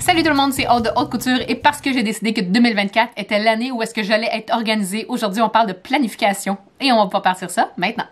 Salut tout le monde, c'est Aude de Haute Couture et parce que j'ai décidé que 2024 était l'année où est-ce que j'allais être organisée, aujourd'hui on parle de planification et on va pas partir ça maintenant.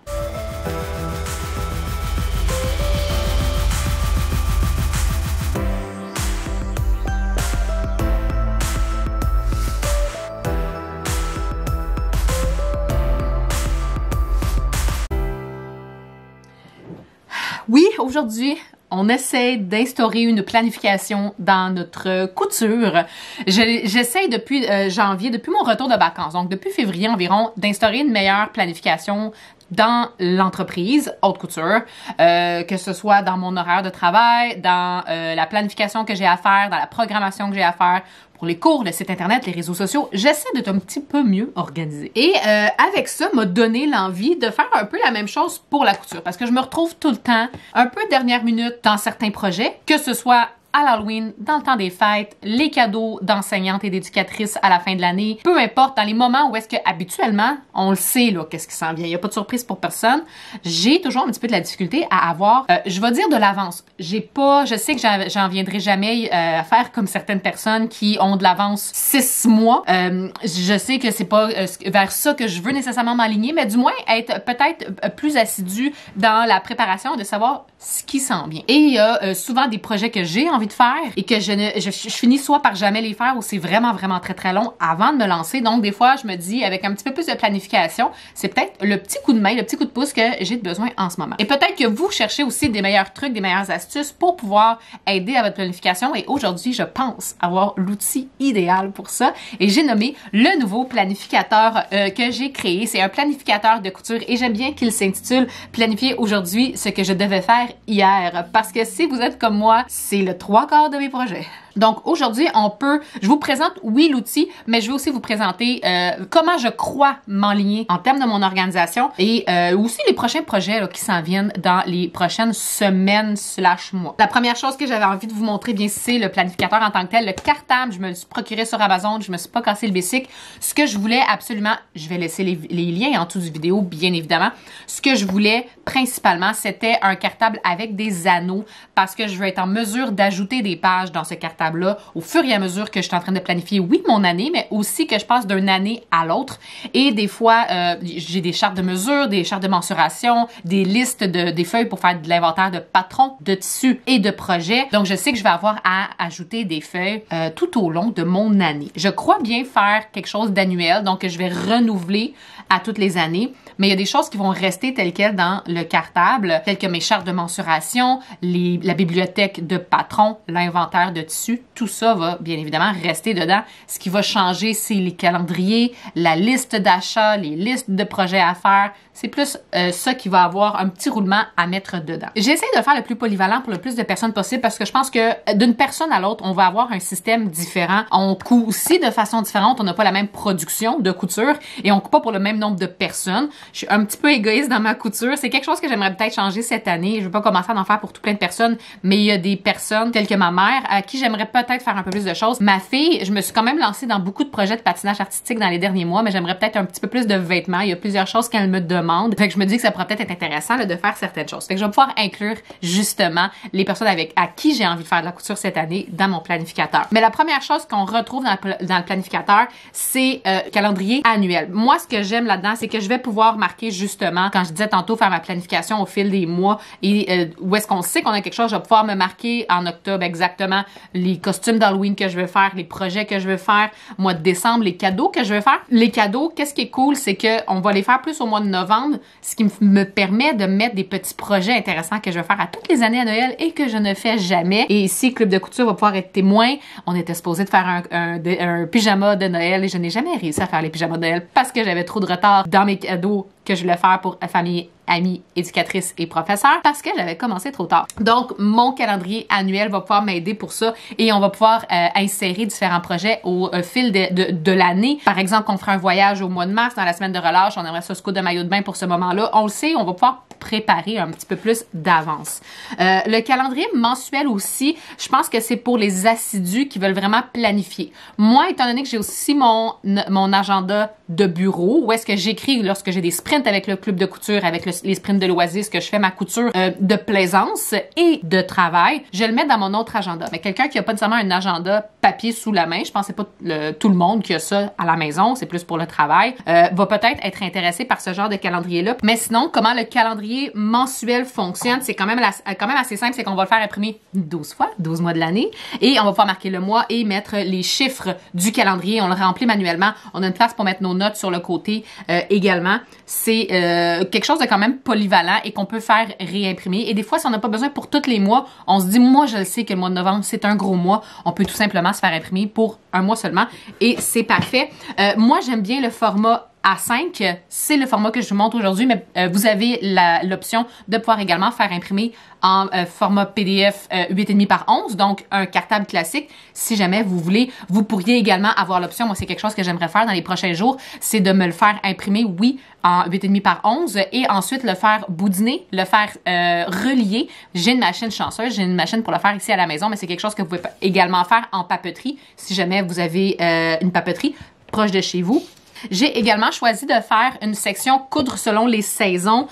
Oui, aujourd'hui, on essaie d'instaurer une planification dans notre couture. J'essaie depuis janvier, depuis mon retour de vacances, donc depuis février environ, d'instaurer une meilleure planification dans l'entreprise Haute Couture, que ce soit dans mon horaire de travail, dans la planification que j'ai à faire, dans la programmation que j'ai à faire, pour les cours, le site internet, les réseaux sociaux, j'essaie d'être un petit peu mieux organisée. Et avec ça, m'a donné l'envie de faire un peu la même chose pour la couture, parce que je me retrouve tout le temps un peu dernière minute dans certains projets, que ce soit à l'Halloween, dans le temps des fêtes, les cadeaux d'enseignantes et d'éducatrices à la fin de l'année, peu importe, dans les moments où est-ce que habituellement, on le sait là, qu'est-ce qui s'en vient, il n'y a pas de surprise pour personne, j'ai toujours un petit peu de la difficulté à avoir, je vais dire de l'avance. Je sais que j'en viendrai jamais à faire comme certaines personnes qui ont de l'avance 6 mois. Je sais que c'est pas vers ça que je veux nécessairement m'aligner, mais du moins être peut-être plus assidu dans la préparation de savoir ce qui s'en vient. Et il y a souvent des projets que j'ai envie de faire et que je finis soit par jamais les faire ou c'est vraiment très très long avant de me lancer. Donc des fois je me dis avec un petit peu plus de planification, c'est peut-être le petit coup de main, le petit coup de pouce que j'ai besoin en ce moment. Et peut-être que vous cherchez aussi des meilleurs trucs, des meilleures astuces pour pouvoir aider à votre planification et aujourd'hui je pense avoir l'outil idéal pour ça et j'ai nommé le nouveau planificateur que j'ai créé. C'est un planificateur de couture et j'aime bien qu'il s'intitule Planifier aujourd'hui ce que je devais faire hier parce que si vous êtes comme moi, c'est le 3/4 de mes projets. Donc aujourd'hui, je vous présente, oui, l'outil, mais je vais aussi vous présenter comment je crois m'enligner en termes de mon organisation et aussi les prochains projets là, qui s'en viennent dans les prochaines semaines / mois. La première chose que j'avais envie de vous montrer, bien, c'est le planificateur en tant que tel, le cartable. Je me le suis procuré sur Amazon, je me suis pas cassé le bicycle. Ce que je voulais absolument, je vais laisser les liens en dessous du vidéo, bien évidemment. Ce que je voulais principalement, c'était un cartable avec des anneaux parce que je veux être en mesure d'ajouter des pages dans ce cartable-là au fur et à mesure que je suis en train de planifier, oui, mon année, mais aussi que je passe d'une année à l'autre. Et des fois, j'ai des chartes de mesure, des chartes de mensuration, des listes des feuilles pour faire de l'inventaire de patrons, de tissus et de projets. Donc, je sais que je vais avoir à ajouter des feuilles tout au long de mon année. Je crois bien faire quelque chose d'annuel, donc je vais renouveler à toutes les années. Mais il y a des choses qui vont rester telles quelles dans le cartable, telles que mes chartes de mensuration, la bibliothèque de patrons, l'inventaire de tissus. Tout ça va bien évidemment rester dedans. Ce qui va changer, c'est les calendriers, la liste d'achats, les listes de projets à faire. C'est plus ça qui va avoir un petit roulement à mettre dedans. J'essaie de faire le plus polyvalent pour le plus de personnes possible parce que je pense que d'une personne à l'autre, on va avoir un système différent. On coud aussi de façon différente. On n'a pas la même production de couture et on coud pas pour le même nombre de personnes. Je suis un petit peu égoïste dans ma couture. C'est quelque chose que j'aimerais peut-être changer cette année. Je veux pas commencer à en faire pour tout plein de personnes, mais il y a des personnes telles que ma mère à qui j'aimerais peut-être faire un peu plus de choses. Ma fille, je me suis quand même lancée dans beaucoup de projets de patinage artistique dans les derniers mois, mais j'aimerais peut-être un petit peu plus de vêtements. Il y a plusieurs choses qu'elle me demande. Fait que je me dis que ça pourrait peut-être être intéressant là, de faire certaines choses. Fait que je vais pouvoir inclure justement les personnes à qui j'ai envie de faire de la couture cette année dans mon planificateur. Mais la première chose qu'on retrouve dans le planificateur, c'est calendrier annuel. Moi, ce que j'aime là-dedans, c'est que je vais pouvoir marquer justement, quand je disais tantôt, faire ma planification au fil des mois et où est-ce qu'on sait qu'on a quelque chose, je vais pouvoir me marquer en octobre exactement les costumes d'Halloween que je veux faire, les projets que je veux faire, mois de décembre, les cadeaux que je veux faire. Les cadeaux, qu'est-ce qui est cool, c'est que on va les faire plus au mois de novembre, ce qui me permet de mettre des petits projets intéressants que je veux faire à toutes les années à Noël et que je ne fais jamais. Et ici, Club de couture va pouvoir être témoin. On était supposé de faire un pyjama de Noël et je n'ai jamais réussi à faire les pyjamas de Noël parce que j'avais trop de retard dans mes cadeaux que je voulais faire pour la famille, amis, éducatrices et professeurs parce que j'avais commencé trop tard. Donc, mon calendrier annuel va pouvoir m'aider pour ça et on va pouvoir insérer différents projets au fil de l'année. Par exemple, on fera un voyage au mois de mars dans la semaine de relâche, on aimerait ça se coudre de maillot de bain pour ce moment-là. On le sait, on va pouvoir préparer un petit peu plus d'avance. Le calendrier mensuel aussi, je pense que c'est pour les assidus qui veulent vraiment planifier. Moi, étant donné que j'ai aussi mon agenda de bureau où est-ce que j'écris lorsque j'ai des sprints sprints avec le club de couture, avec les sprints de loisirs, que je fais ma couture de plaisance et de travail, je le mets dans mon autre agenda. Mais quelqu'un qui a pas nécessairement un agenda papier sous la main, je pense que c'est pas tout le monde qui a ça à la maison, c'est plus pour le travail, va peut-être être intéressé par ce genre de calendrier-là. Mais sinon, comment le calendrier mensuel fonctionne, c'est quand même assez simple, c'est qu'on va le faire imprimer 12 fois, 12 mois de l'année, et on va pouvoir marquer le mois et mettre les chiffres du calendrier. On le remplit manuellement. On a une place pour mettre nos notes sur le côté également. C'est quelque chose de quand même polyvalent et qu'on peut faire réimprimer. Et des fois, si on n'a pas besoin pour tous les mois, on se dit, moi, je le sais que le mois de novembre, c'est un gros mois. On peut tout simplement se faire imprimer pour un mois seulement et c'est parfait. Moi, j'aime bien le format A5, c'est le format que je vous montre aujourd'hui, mais vous avez l'option de pouvoir également faire imprimer en format PDF 8,5 par 11, donc un cartable classique. Si jamais vous voulez, vous pourriez également avoir l'option, moi c'est quelque chose que j'aimerais faire dans les prochains jours, c'est de me le faire imprimer, oui, en 8,5 par 11 et ensuite le faire boudiner, le faire relier. J'ai une machine chanceuse, j'ai une machine pour le faire ici à la maison, mais c'est quelque chose que vous pouvez également faire en papeterie, si jamais vous avez une papeterie proche de chez vous. J'ai également choisi de faire une section coudre selon les saisons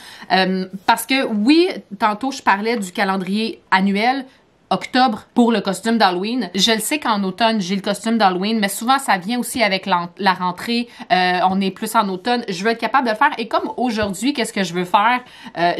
parce que oui, tantôt je parlais du calendrier annuel, octobre pour le costume d'Halloween. Je le sais qu'en automne, j'ai le costume d'Halloween, mais souvent, ça vient aussi avec la rentrée. On est plus en automne. Je veux être capable de le faire. Et comme aujourd'hui, qu'est-ce que je veux faire?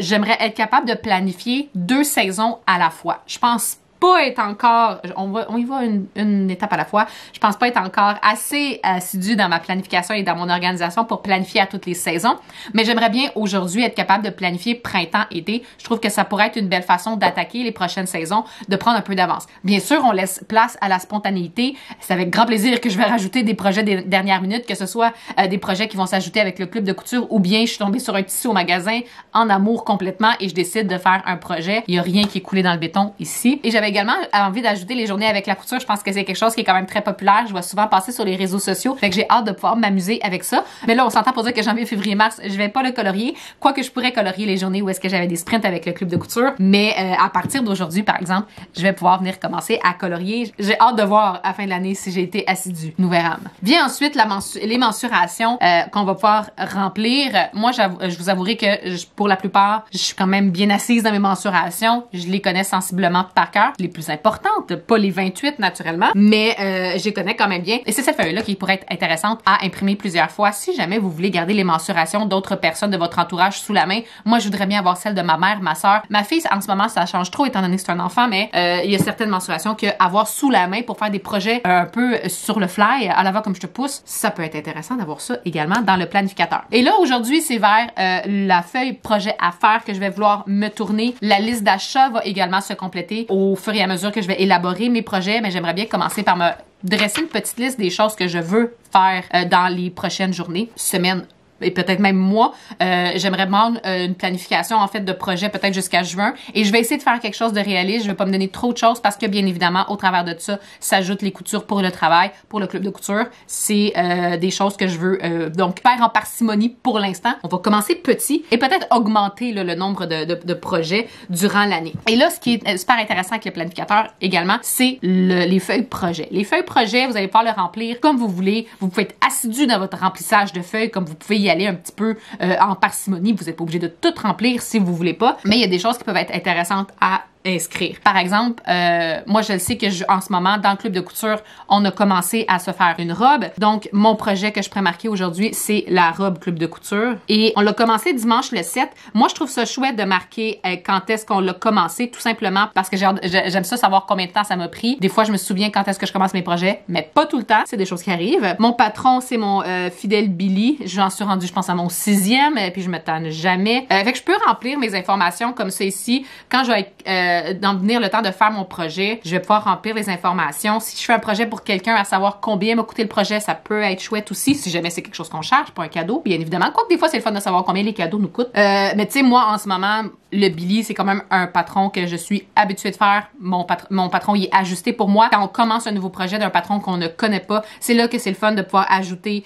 J'aimerais être capable de planifier 2 saisons à la fois. Je pense pas être encore, on y va une étape à la fois, je pense pas être encore assez assidue dans ma planification et dans mon organisation pour planifier à toutes les saisons, mais j'aimerais bien aujourd'hui être capable de planifier printemps-été. Je trouve que ça pourrait être une belle façon d'attaquer les prochaines saisons, de prendre un peu d'avance. Bien sûr, on laisse place à la spontanéité. C'est avec grand plaisir que je vais rajouter des projets des dernières minutes, que ce soit des projets qui vont s'ajouter avec le club de couture ou bien je suis tombée sur un tissu au magasin en amour complètement et je décide de faire un projet. Il y a rien qui est coulé dans le béton ici. Et j'avais également envie d'ajouter les journées avec la couture. Je pense que c'est quelque chose qui est quand même très populaire. Je vois souvent passer sur les réseaux sociaux. Fait que j'ai hâte de pouvoir m'amuser avec ça. Mais là, on s'entend pour dire que janvier, février, mars, je vais pas le colorier. Quoique je pourrais colorier les journées où est-ce que j'avais des sprints avec le club de couture. Mais à partir d'aujourd'hui, par exemple, je vais pouvoir venir commencer à colorier. J'ai hâte de voir à la fin de l'année si j'ai été assidue. Nous verrons. Vient ensuite les mensurations qu'on va pouvoir remplir. Moi, je vous avouerai que pour la plupart, je suis quand même bien assise dans mes mensurations. Je les connais sensiblement par cœur. Les plus importantes, pas les 28 naturellement, mais je les connais quand même bien. Et c'est cette feuille-là qui pourrait être intéressante à imprimer plusieurs fois si jamais vous voulez garder les mensurations d'autres personnes de votre entourage sous la main. Moi, je voudrais bien avoir celle de ma mère, ma soeur. Ma fille, en ce moment, ça change trop étant donné que c'est un enfant, mais il y a certaines mensurations que avoir sous la main pour faire des projets un peu sur le fly, à l'avant comme je te pousse, ça peut être intéressant d'avoir ça également dans le planificateur. Et là, aujourd'hui, c'est vers la feuille projet à faire que je vais vouloir me tourner. La liste d'achat va également se compléter au fur et à mesure que je vais élaborer mes projets, mais j'aimerais bien commencer par me dresser une petite liste des choses que je veux faire dans les prochaines journées, semaines et peut-être même mois. J'aimerais prendre une planification en fait de projet peut-être jusqu'à juin et je vais essayer de faire quelque chose de réaliste. Je vais pas me donner trop de choses parce que bien évidemment au travers de ça s'ajoutent les coutures pour le travail, pour le club de couture. C'est des choses que je veux donc faire en parcimonie pour l'instant. On va commencer petit et peut-être augmenter là, le nombre de projets durant l'année. Et là, ce qui est super intéressant avec le planificateur également, c'est les feuilles projet. Les feuilles projet, vous allez pouvoir le remplir comme vous voulez. Vous pouvez être assidu dans votre remplissage de feuilles comme vous pouvez y aller un petit peu en parcimonie. Vous n'êtes pas obligé de tout remplir si vous voulez pas, mais il y a des choses qui peuvent être intéressantes à inscrire. Par exemple, moi je le sais que en ce moment dans le club de couture, on a commencé à se faire une robe. Donc mon projet que je pourrais marquer aujourd'hui, c'est la robe club de couture et on l'a commencé dimanche le 7. Moi je trouve ça chouette de marquer quand est-ce qu'on l'a commencé, tout simplement parce que j'aime ça savoir combien de temps ça m'a pris. Des fois je me souviens quand est-ce que je commence mes projets, mais pas tout le temps, c'est des choses qui arrivent. Mon patron c'est mon fidèle Billy, j'en suis rendue je pense à mon 6e puis je me tanne jamais. Fait que je peux remplir mes informations comme ça ici quand je vais d'en venir le temps de faire mon projet, je vais pouvoir remplir les informations. Si je fais un projet pour quelqu'un à savoir combien m'a coûté le projet, ça peut être chouette aussi si jamais c'est quelque chose qu'on charge, pas un cadeau, bien évidemment. Quoique des fois c'est le fun de savoir combien les cadeaux nous coûtent. Mais tu sais, moi en ce moment, le Billy, c'est quand même un patron que je suis habituée de faire. Mon patron, il est ajusté pour moi. Quand on commence un nouveau projet d'un patron qu'on ne connaît pas, c'est là que c'est le fun de pouvoir ajouter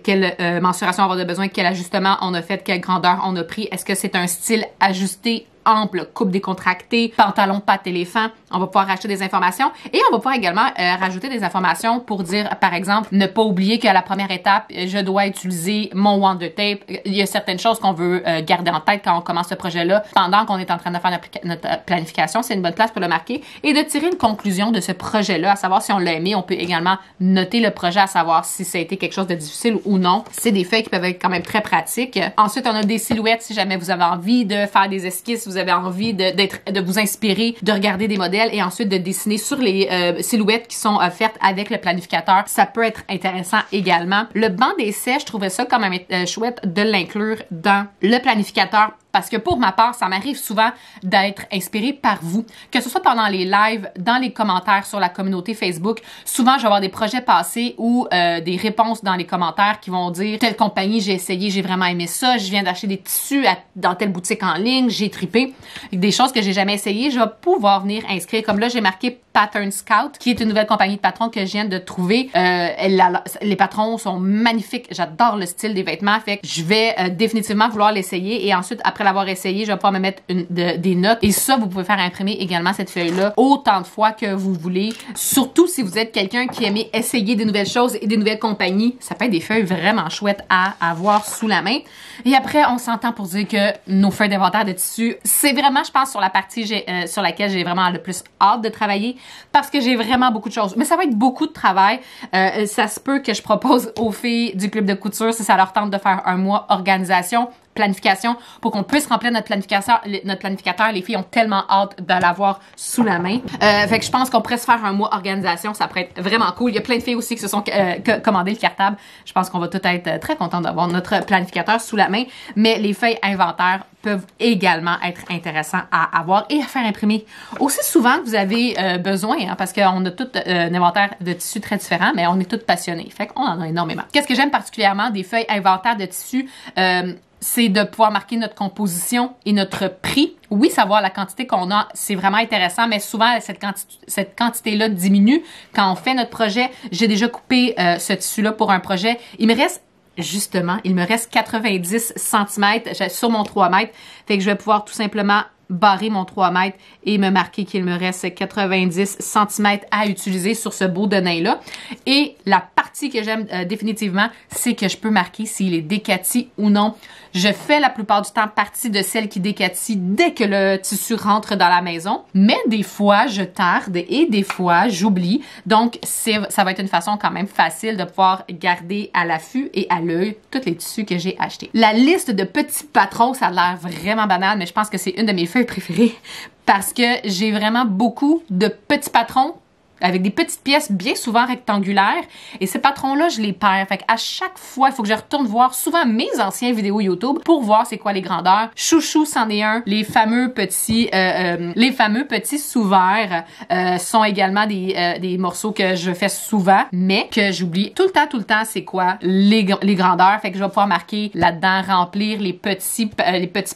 quelle mensuration on va avoir besoin, quel ajustement on a fait, quelle grandeur on a pris. Est-ce que c'est un style ajusté ample, coupe décontractée, pantalon patte éléphant. On va pouvoir rajouter des informations et on va pouvoir également rajouter des informations pour dire, par exemple, ne pas oublier qu'à la première étape, je dois utiliser mon Wonder Tape. Il y a certaines choses qu'on veut garder en tête quand on commence ce projet-là pendant qu'on est en train de faire notre planification. C'est une bonne place pour le marquer et de tirer une conclusion de ce projet-là, à savoir si on l'a aimé. On peut également noter le projet, à savoir si ça a été quelque chose de difficile ou non. C'est des feuilles qui peuvent être quand même très pratiques. Ensuite, on a des silhouettes si jamais vous avez envie de faire des esquisses, vous avez envie de vous inspirer, de regarder des modèles et ensuite de dessiner sur les silhouettes qui sont offertes avec le planificateur. Ça peut être intéressant également. Le banc d'essai, je trouvais ça quand même chouette de l'inclure dans le planificateur. Parce que pour ma part, ça m'arrive souvent d'être inspirée par vous. Que ce soit pendant les lives, dans les commentaires sur la communauté Facebook. Souvent, je vais avoir des projets passés ou des réponses dans les commentaires qui vont dire « Telle compagnie, j'ai essayé, j'ai vraiment aimé ça. Je viens d'acheter des tissus dans telle boutique en ligne, j'ai trippé. » Des choses que j'ai jamais essayées, je vais pouvoir venir inscrire. Comme là, j'ai marqué Pattern Scout, qui est une nouvelle compagnie de patrons que je viens de trouver. Les patrons sont magnifiques. J'adore le style des vêtements. Fait que je vais définitivement vouloir l'essayer. Et ensuite, après l'avoir essayé, je vais pouvoir me mettre des notes. Et ça, vous pouvez faire imprimer également cette feuille-là autant de fois que vous voulez. Surtout si vous êtes quelqu'un qui aime essayer des nouvelles choses et des nouvelles compagnies. Ça peut être des feuilles vraiment chouettes à avoir sous la main. Et après, on s'entend pour dire que nos feuilles d'inventaire de tissu, c'est vraiment, je pense, sur la partie sur laquelle j'ai vraiment le plus hâte de travailler parce que j'ai vraiment beaucoup de choses. Mais ça va être beaucoup de travail. Ça se peut que je propose aux filles du club de couture, si ça leur tente de faire un mois organisation, planification, pour qu'on puisse remplir notre planificateur. Les filles ont tellement hâte de l'avoir sous la main. Fait que je pense qu'on pourrait se faire un mois organisation. Ça pourrait être vraiment cool. Il y a plein de filles aussi qui se sont commandé le cartable. Je pense qu'on va toutes être très contents d'avoir notre planificateur sous la main. Mais les feuilles inventaires peuvent également être intéressants à avoir et à faire imprimer. Aussi souvent que vous avez besoin, hein, parce qu'on a tout un inventaire de tissus très différent, mais on est toutes passionnés. Fait qu'on en a énormément. Qu'est-ce que j'aime particulièrement des feuilles inventaires de tissus? C'est de pouvoir marquer notre composition et notre prix. Oui, savoir la quantité qu'on a, c'est vraiment intéressant, mais souvent, cette quantité-là diminue quand on fait notre projet. J'ai déjà coupé ce tissu-là pour un projet. Il me reste 90 cm sur mon 3 mètres. Fait que je vais pouvoir tout simplement barrer mon 3 mètres et me marquer qu'il me reste 90 cm à utiliser sur ce beau denain-là. Et la partie que j'aime définitivement, c'est que je peux marquer s'il est décati ou non. Je fais la plupart du temps partie de celle qui décatit dès que le tissu rentre dans la maison. Mais des fois, je tarde et des fois, j'oublie. Donc, ça va être une façon quand même facile de pouvoir garder à l'affût et à l'œil tous les tissus que j'ai achetés. La liste de petits patrons, ça a l'air vraiment banal, mais je pense que c'est une de mes feuilles préférées parce que j'ai vraiment beaucoup de petits patrons avec des petites pièces bien souvent rectangulaires. Et ces patrons-là, je les perds. Fait qu'à chaque fois, il faut que je retourne voir souvent mes anciennes vidéos YouTube pour voir c'est quoi les grandeurs. Chouchou, c'en est un. Les fameux petits sous-verts sont également des morceaux que je fais souvent, mais que j'oublie tout le temps, c'est quoi les grandeurs. Fait que je vais pouvoir marquer là-dedans, remplir les petits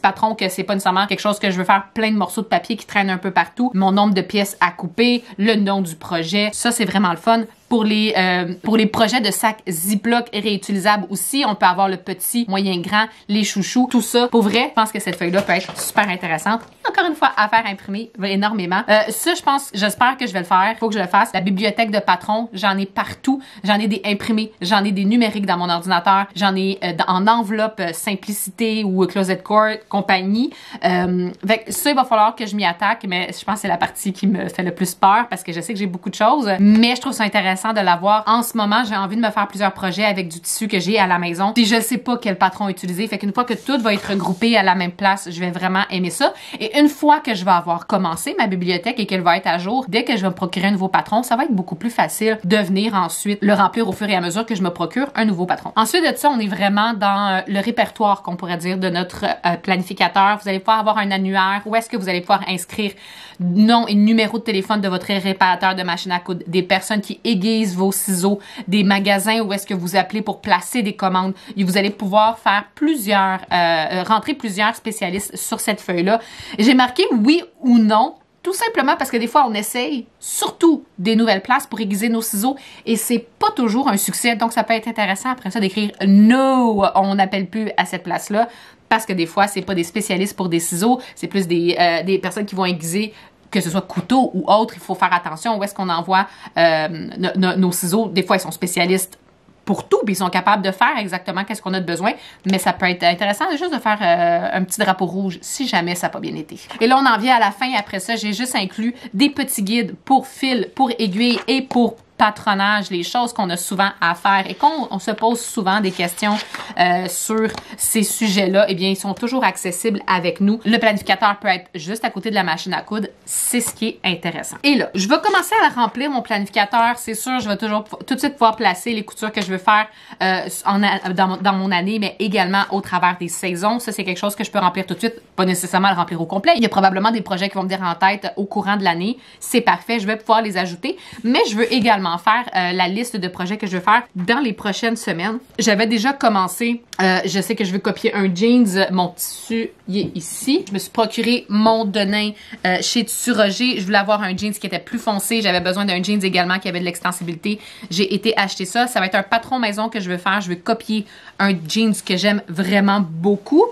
patrons, que c'est pas nécessairement quelque chose que je veux faire plein de morceaux de papier qui traînent un peu partout. Mon nombre de pièces à couper, le nom du projet. Ça, c'est vraiment le fun. Pour les projets de sacs Ziploc réutilisables aussi, on peut avoir le petit, moyen, grand, les chouchous, tout ça. Pour vrai, je pense que cette feuille-là peut être super intéressante. Encore une fois, à faire imprimer énormément. Ça, j'espère que je vais le faire. Il faut que je le fasse. La bibliothèque de patrons, j'en ai partout. J'en ai des imprimés, j'en ai des numériques dans mon ordinateur, j'en ai en enveloppe Simplicité ou Closet Core, compagnie. Fait que ça, il va falloir que je m'y attaque, mais je pense que c'est la partie qui me fait le plus peur parce que je sais que j'ai beaucoup de choses. Mais je trouve ça intéressant de l'avoir. En ce moment, j'ai envie de me faire plusieurs projets avec du tissu que j'ai à la maison. Puis je sais pas quel patron utiliser. Fait qu'une fois que tout va être regroupé à la même place, je vais vraiment aimer ça. Et une fois que je vais avoir commencé ma bibliothèque et qu'elle va être à jour, dès que je vais me procurer un nouveau patron, ça va être beaucoup plus facile de venir ensuite le remplir au fur et à mesure que je me procure un nouveau patron. Ensuite de ça, on est vraiment dans le répertoire, qu'on pourrait dire, de notre planificateur. Vous allez pouvoir avoir un annuaire où est-ce que vous allez pouvoir inscrire nom et numéro de téléphone de votre réparateur de machine à coudre, des personnes qui aiguisent vos ciseaux, des magasins où est-ce que vous appelez pour placer des commandes. Et vous allez pouvoir faire rentrer plusieurs spécialistes sur cette feuille-là. J'ai marqué oui ou non, tout simplement parce que des fois, on essaye surtout des nouvelles places pour aiguiser nos ciseaux et c'est pas toujours un succès. Donc, ça peut être intéressant après ça d'écrire « No, on n'appelle plus à cette place-là » parce que des fois, c'est pas des spécialistes pour des ciseaux, c'est plus des personnes qui vont aiguiser que ce soit couteau ou autre, il faut faire attention où est-ce qu'on envoie nos ciseaux. Des fois, ils sont spécialistes pour tout, puis ils sont capables de faire exactement qu'est-ce qu'on a de besoin, mais ça peut être intéressant juste de faire un petit drapeau rouge si jamais ça n'a pas bien été. Et là, on en vient à la fin. Après ça, j'ai juste inclus des petits guides pour fil, pour aiguille et pour patronage, les choses qu'on a souvent à faire et qu'on se pose souvent des questions sur ces sujets-là, eh bien, ils sont toujours accessibles avec nous. Le planificateur peut être juste à côté de la machine à coudre. C'est ce qui est intéressant. Et là, je vais commencer à remplir mon planificateur. C'est sûr, je vais toujours tout de suite pouvoir placer les coutures que je veux faire dans mon année, mais également au travers des saisons. Ça, c'est quelque chose que je peux remplir tout de suite, pas nécessairement le remplir au complet. Il y a probablement des projets qui vont me dire en tête au courant de l'année. C'est parfait, je vais pouvoir les ajouter, mais je veux également faire la liste de projets que je veux faire dans les prochaines semaines. J'avais déjà commencé, je sais que je veux copier un jeans, mon tissu il est ici. Je me suis procuré mon denim chez Tissu Roger. Je voulais avoir un jeans qui était plus foncé. J'avais besoin d'un jeans également qui avait de l'extensibilité. J'ai été acheter ça. Ça va être un patron maison que je veux faire. Je veux copier un jeans que j'aime vraiment beaucoup.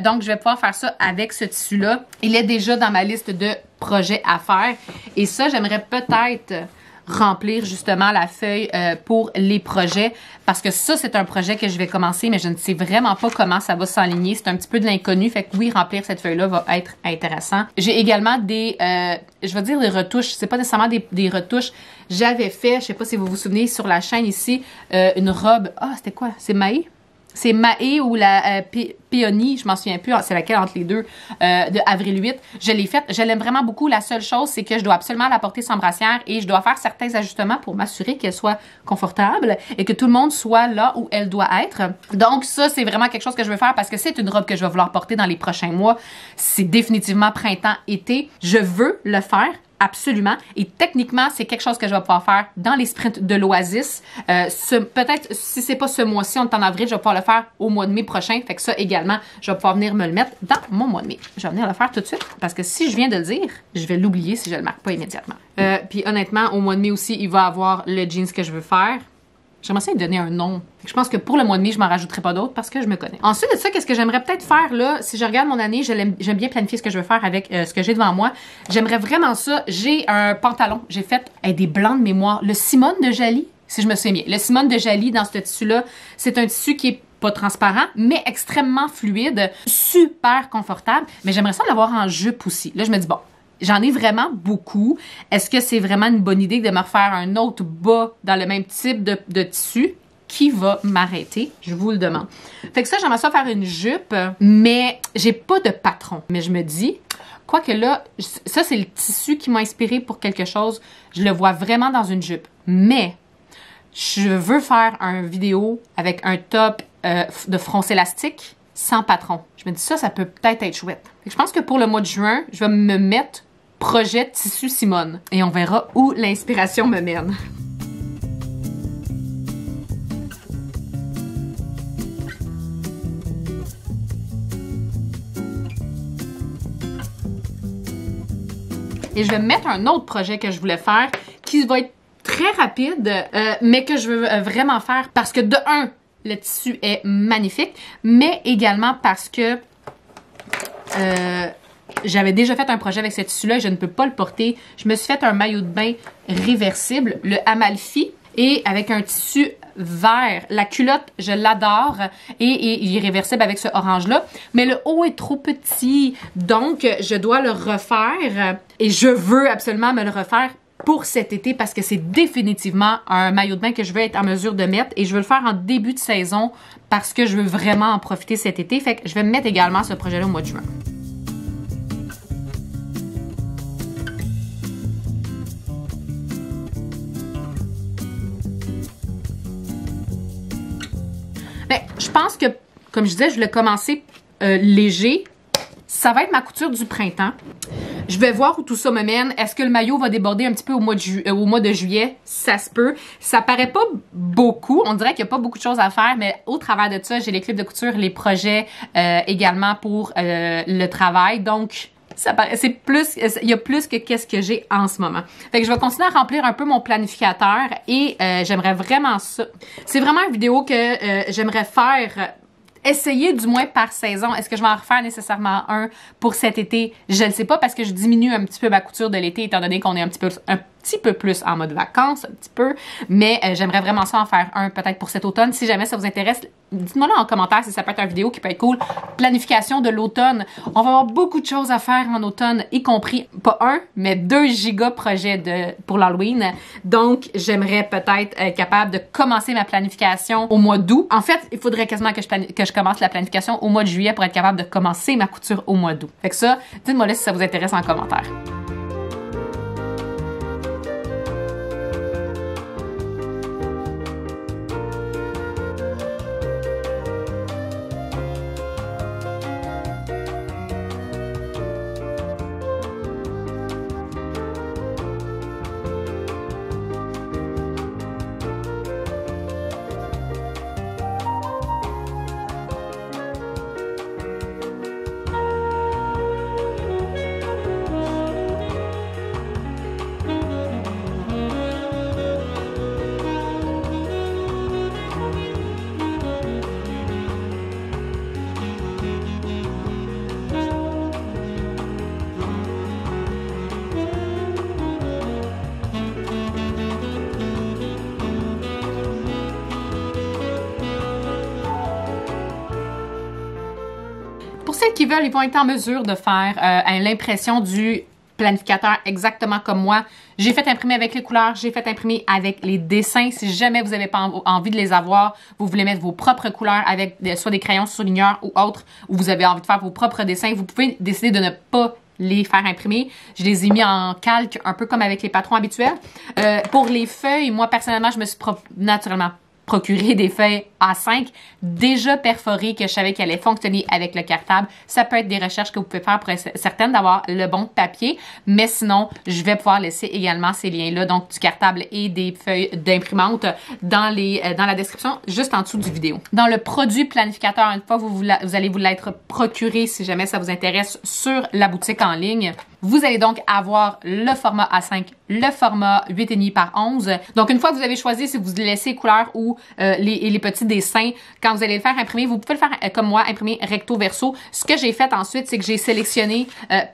Donc, je vais pouvoir faire ça avec ce tissu-là. Il est déjà dans ma liste de projets à faire. Et ça, j'aimerais peut-être remplir justement la feuille pour les projets parce que ça, c'est un projet que je vais commencer, mais je ne sais vraiment pas comment ça va s'aligner. C'est un petit peu de l'inconnu, fait que oui, remplir cette feuille-là va être intéressant. J'ai également des, je vais dire des retouches, c'est pas nécessairement des retouches. J'avais fait, je sais pas si vous vous souvenez, sur la chaîne ici, une robe, c'était quoi? C'est Maë? C'est Maë ou la Péonie, je m'en souviens plus, c'est laquelle entre les deux, de avril 8. Je l'ai faite, je l'aime vraiment beaucoup. La seule chose, c'est que je dois absolument la porter sans brassière et je dois faire certains ajustements pour m'assurer qu'elle soit confortable et que tout le monde soit là où elle doit être. Donc ça, c'est vraiment quelque chose que je veux faire parce que c'est une robe que je vais vouloir porter dans les prochains mois. C'est définitivement printemps-été. Je veux le faire. Absolument. Et techniquement, c'est quelque chose que je vais pouvoir faire dans les sprints de l'Oasis. Peut-être, si c'est pas ce mois-ci, on est en avril, je vais pouvoir le faire au mois de mai prochain. Fait que ça, également, je vais pouvoir venir me le mettre dans mon mois de mai. Je vais venir le faire tout de suite parce que si je viens de le dire, je vais l'oublier si je le marque pas immédiatement. Puis honnêtement, au mois de mai aussi, il va avoir le jeans que je veux faire. J'aimerais ça lui donner un nom. Je pense que pour le mois de mai, je m'en rajouterai pas d'autres parce que je me connais. Ensuite de ça, qu'est-ce que j'aimerais peut-être faire là? Si je regarde mon année, j'aime bien planifier ce que je veux faire avec ce que j'ai devant moi. J'aimerais vraiment ça. J'ai un pantalon. J'ai fait des blancs de mémoire. Le Simone de Jaly, si je me souviens bien. Le Simone de Jaly dans ce tissu-là, c'est un tissu qui est pas transparent, mais extrêmement fluide, super confortable. Mais j'aimerais ça l'avoir en jupe aussi. Là, je me dis, bon, j'en ai vraiment beaucoup. Est-ce que c'est vraiment une bonne idée de me refaire un autre bas dans le même type de tissu? Qui va m'arrêter? Je vous le demande. Fait que ça, j'aimerais ça faire une jupe, mais j'ai pas de patron. Mais je me dis, quoique là, ça, c'est le tissu qui m'a inspiré pour quelque chose. Je le vois vraiment dans une jupe. Mais je veux faire une vidéo avec un top de fronce élastique sans patron. Je me dis ça peut peut-être être chouette. Fait que je pense que pour le mois de juin, je vais me mettre projet tissu Simone. Et on verra où l'inspiration me mène. Et je vais mettre un autre projet que je voulais faire qui va être très rapide, mais que je veux vraiment faire parce que de un, le tissu est magnifique, mais également parce que j'avais déjà fait un projet avec ce tissu-là et je ne peux pas le porter. Je me suis fait un maillot de bain réversible, le Amalfi, et avec un tissu vert. La culotte, je l'adore et il est réversible avec ce orange-là. Mais le haut est trop petit, donc je dois le refaire et je veux absolument me le refaire pour cet été parce que c'est définitivement un maillot de bain que je veux être en mesure de mettre et je veux le faire en début de saison parce que je veux vraiment en profiter cet été. Fait que je vais mettre également ce projet-là au mois de juin. Mais je pense que, comme je disais, je voulais commencer léger. Ça va être ma couture du printemps. Je vais voir où tout ça me mène. Est-ce que le maillot va déborder un petit peu au mois de juillet? Ça se peut. Ça paraît pas beaucoup. On dirait qu'il n'y a pas beaucoup de choses à faire, mais au travers de ça, j'ai les clips de couture, les projets également pour le travail. Donc, ça paraît, c'est plus, il y a plus que qu'est-ce que j'ai en ce moment. Fait que je vais continuer à remplir un peu mon planificateur et j'aimerais vraiment ça. C'est vraiment une vidéo que j'aimerais faire essayer du moins par saison. Est-ce que je vais en refaire nécessairement un pour cet été? Je ne sais pas parce que je diminue un petit peu ma couture de l'été étant donné qu'on est un petit peu plus en mode vacances, un petit peu, mais j'aimerais vraiment ça en faire un peut-être pour cet automne. Si jamais ça vous intéresse, dites-moi là en commentaire si ça peut être une vidéo qui peut être cool. Planification de l'automne. On va avoir beaucoup de choses à faire en automne, y compris pas un, mais 2 giga projets pour l'Halloween. Donc, j'aimerais peut-être être capable de commencer ma planification au mois d'août. En fait, il faudrait quasiment que je commence la planification au mois de juillet pour être capable de commencer ma couture au mois d'août. Fait que ça, dites-moi là si ça vous intéresse en commentaire. Pour celles qui veulent, ils vont être en mesure de faire l'impression du planificateur exactement comme moi. J'ai fait imprimer avec les couleurs, j'ai fait imprimer avec les dessins. Si jamais vous n'avez pas envie de les avoir, vous voulez mettre vos propres couleurs avec soit des crayons surligneurs ou autres, ou vous avez envie de faire vos propres dessins, vous pouvez décider de ne pas les faire imprimer. Je les ai mis en calque, un peu comme avec les patrons habituels. Pour les feuilles, moi, personnellement, je me suis naturellement procurer des feuilles A5 déjà perforées que je savais qu'elles allaient fonctionner avec le cartable. Ça peut être des recherches que vous pouvez faire pour être certaine d'avoir le bon papier, mais sinon, je vais pouvoir laisser également ces liens-là, donc du cartable et des feuilles d'imprimante dans la description, juste en dessous du vidéo. Dans le produit planificateur, une fois vous allez vous l'être procuré si jamais ça vous intéresse sur la boutique en ligne. Vous allez donc avoir le format A5, le format 8,5 par 11. Donc, une fois que vous avez choisi si vous laissez couleur ou les petits dessins, quand vous allez le faire imprimer, vous pouvez le faire comme moi, imprimer recto verso. Ce que j'ai fait ensuite, c'est que j'ai sélectionné,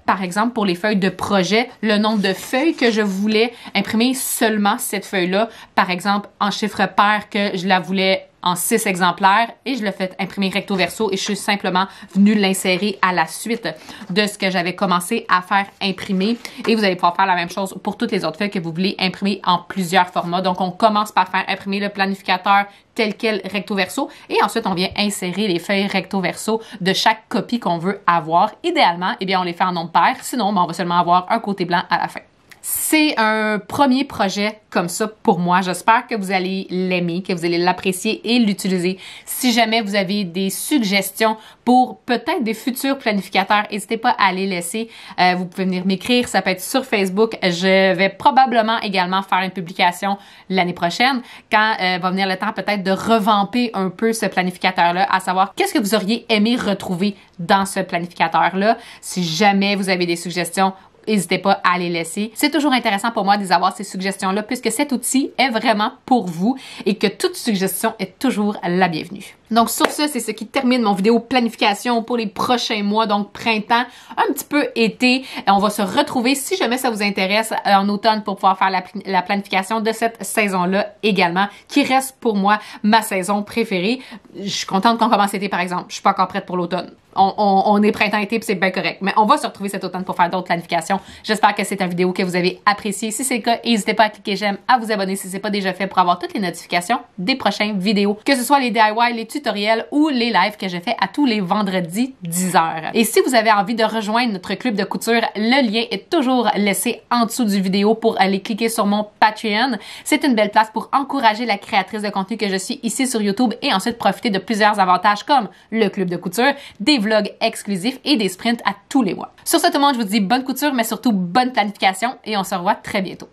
par exemple, pour les feuilles de projet, le nombre de feuilles que je voulais imprimer seulement cette feuille-là. Par exemple, en chiffre pair que je la voulais en 6 exemplaires et je l'ai fait imprimer recto verso et je suis simplement venue l'insérer à la suite de ce que j'avais commencé à faire imprimer et vous allez pouvoir faire la même chose pour toutes les autres feuilles que vous voulez imprimer en plusieurs formats. Donc, on commence par faire imprimer le planificateur tel quel recto verso et ensuite on vient insérer les feuilles recto verso de chaque copie qu'on veut avoir. Idéalement, eh bien, on les fait en nombre pair, sinon on va seulement avoir un côté blanc à la fin. C'est un premier projet comme ça pour moi. J'espère que vous allez l'aimer, que vous allez l'apprécier et l'utiliser. Si jamais vous avez des suggestions pour peut-être des futurs planificateurs, n'hésitez pas à les laisser. Vous pouvez venir m'écrire, ça peut être sur Facebook. Je vais probablement également faire une publication l'année prochaine quand va venir le temps peut-être de revamper un peu ce planificateur-là, à savoir qu'est-ce que vous auriez aimé retrouver dans ce planificateur-là. Si jamais vous avez des suggestions, n'hésitez pas à les laisser. C'est toujours intéressant pour moi d'avoir ces suggestions-là puisque cet outil est vraiment pour vous et que toute suggestion est toujours la bienvenue. Donc sur ce, c'est ce qui termine mon vidéo planification pour les prochains mois, donc printemps, un petit peu été. On va se retrouver si jamais ça vous intéresse en automne pour pouvoir faire la planification de cette saison-là également, qui reste pour moi ma saison préférée. Je suis contente qu'on commence l'été par exemple. Je suis pas encore prête pour l'automne. On est printemps-été puis c'est bien correct. Mais on va se retrouver cet automne pour faire d'autres planifications. J'espère que c'est une vidéo que vous avez appréciée. Si c'est le cas, n'hésitez pas à cliquer j'aime, à vous abonner si c'est pas déjà fait pour avoir toutes les notifications des prochaines vidéos. Que ce soit les DIY, les tutoriels ou les lives que je fais à tous les vendredis 10h. Et si vous avez envie de rejoindre notre club de couture, le lien est toujours laissé en dessous du vidéo pour aller cliquer sur mon Patreon. C'est une belle place pour encourager la créatrice de contenu que je suis ici sur YouTube et ensuite profiter de plusieurs avantages comme le club de couture, des vlogs exclusifs et des sprints à tous les mois. Sur ce, tout le monde, je vous dis bonne couture, mais surtout bonne planification et on se revoit très bientôt.